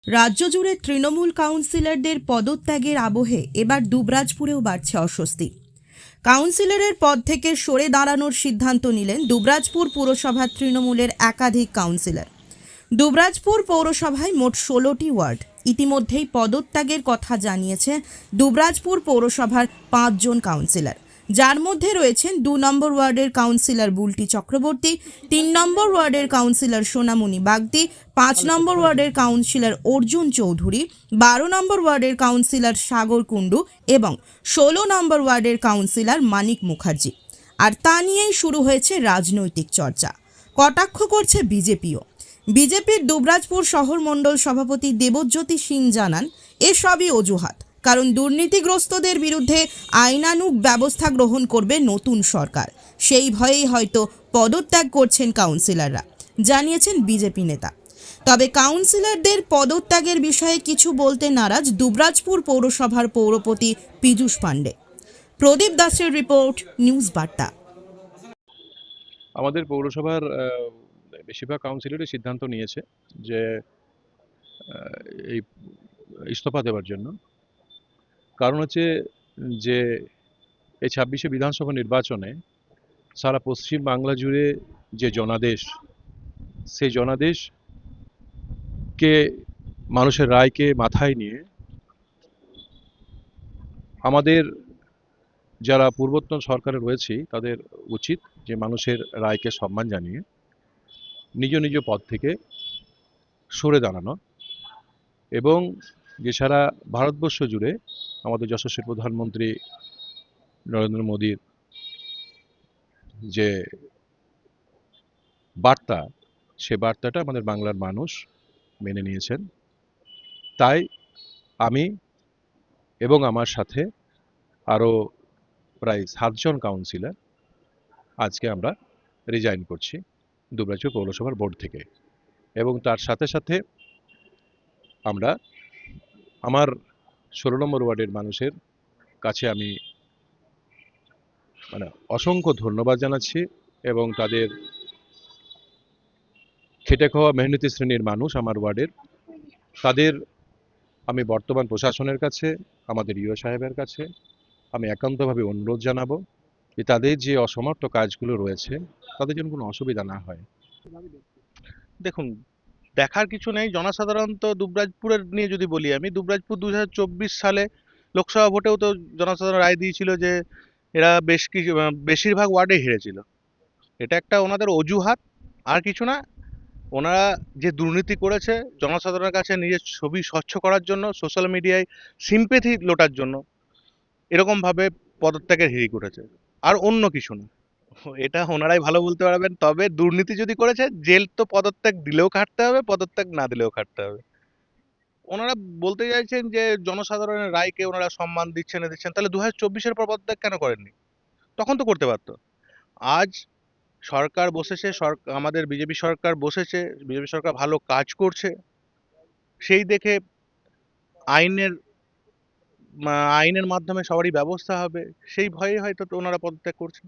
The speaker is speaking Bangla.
রাজ্য জুড়ে তৃণমূল কাউন্সিলরদের পদত্যাগের আবহে এবার দুবরাজপুরেও বাড়ছে অস্বস্তি। কাউন্সিলরের পদ থেকে সরে দাঁড়ানোর সিদ্ধান্ত নিলেন দুবরাজপুর পুরসভার তৃণমূলের একাধিক কাউন্সিলর। দুবরাজপুর পৌরসভায় মোট 16টি ওয়ার্ড। ইতিমধ্যেই পদত্যাগের কথা জানিয়েছে দুবরাজপুর পৌরসভার 5 জন কাউন্সিলর, যার মধ্যে রয়েছেন 2 নম্বর ওয়ার্ডের কাউন্সিলর বুলটি চক্রবর্তী, 3 নম্বর ওয়ার্ডের কাউন্সিলর সোনামণি বাগদি, 5 নম্বর ওয়ার্ডের কাউন্সিলর অর্জুন চৌধুরী, 12 নম্বর ওয়ার্ডের কাউন্সিলর সাগর কুণ্ডু এবং 16 নম্বর ওয়ার্ডের কাউন্সিলর মানিক মুখার্জি। আর তা নিয়েই শুরু হয়েছে রাজনৈতিক চর্চা। কটাক্ষ করছে বিজেপিও। বিজেপির দুবরাজপুর শহর মণ্ডল সভাপতি দেবজ্যোতি সিং জানান, এসবই অজুহাত, কারণ দুর্নীতিগ্রস্তদের বিরুদ্ধে আইনানুগ ব্যবস্থা গ্রহণ করবে নতুন সরকার। সেই ভয়েই হয়তো পদত্যাগ করছেন কাউন্সিলররা, জানিয়েছেন বিজেপি নেতা। তবে কাউন্সিলরদের পদত্যাগের বিষয়ে কিছু বলতে নারাজ দুবরাজপুর পৌরসভার পৌরপতি পীযূষ পাণ্ডে। প্রদীপ দাসের রিপোর্ট, নিউজ বার্তা। আমাদের পৌরসভার বেশিরভাগ কাউন্সিলরই সিদ্ধান্ত নিয়েছে যে এই ইস্তফা দেওয়ার জন্য। কারণ হচ্ছে যে এই 26শে বিধানসভা নির্বাচনে সারা পশ্চিম বাংলা জুড়ে যে জনাদেশ, সেই জনাদেশকে মানুষের রায়কে মাথায় নিয়ে আমাদের যারা পূর্বতন সরকারে রয়েছে তাদের উচিত যে মানুষের রায়কে সম্মান জানিয়ে নিজ নিজ পদ থেকে সরে দাঁড়ানো, এবং যে সারা ভারতবর্ষ জুড়ে আমাদের যশস্বী প্রধানমন্ত্রী নরেন্দ্র মোদীর যে বার্তা, সে বার্তাটা আমাদের বাংলার মানুষ মেনে নিয়েছেন। তাই আমি এবং আমার সাথে আরও প্রায় 7 জন কাউন্সিলর আজকে আমরা রিজাইন করছি দুবরাজপুর পৌরসভার বোর্ড থেকে। এবং তার সাথে সাথে আমরা আমার 16 নম্বর ওয়ার্ডের মানুষের কাছে আমি অসংখ্য ধন্যবাদ জানাচ্ছি, এবং তাদের খেটে খাওয়া মেহনতি শ্রেণীর মানুষ আমার ওয়ার্ডের, তাদের আমি বর্তমান প্রশাসনের কাছে, আমাদের ইও সাহেবের কাছে আমি একান্তভাবে অনুরোধ জানাবো যে তাদের যে অসমর্থ কাজগুলো রয়েছে তাদের যেন কোনো অসুবিধা না হয়। দেখুন, দেখার কিছু নেই। জনসাধারণ তো দুবরাজপুরের নিয়ে যদি বলি, আমি দুবরাজপুর 2024 সালে লোকসভা ভোটেও তো জনসাধারণ রায় দিয়েছিল যে এরা বেশিরভাগ ওয়ার্ডে হেরেছিল। এটা একটা ওনাদের অজুহাত, আর কিছু না। ওনারা যে দুর্নীতি করেছে জনসাধারণের কাছে নিজের ছবি স্বচ্ছ করার জন্য, সোশ্যাল মিডিয়ায় সিম্পেথি লোটার জন্য এরকমভাবে পদত্যাগের হিড়িক উঠেছে, আর অন্য কিছু না। এটা ওনারাই ভালো বলতে পারবেন। তবে দুর্নীতি যদি করেছে, জেল তো পদত্যাগ দিলেও খাটতে হবে, পদত্যাগ না দিলেও খাটতে হবে। ওনারা বলতে চাইছেন যে জনসাধারণের রায়কে ওনারা সম্মান দিচ্ছেন না দিচ্ছেন, তাহলে 2024-এর পর পদত্যাগ কেন করেননি? তখন তো করতে পারতো। আজ সরকার বসেছে, আমাদের বিজেপি সরকার বসেছে, বিজেপি সরকার ভালো কাজ করছে, সেই দেখে আইনের আইনের মাধ্যমে সবারই ব্যবস্থা হবে, সেই ভয়ে হয়তো তো ওনারা পদত্যাগ করছেন।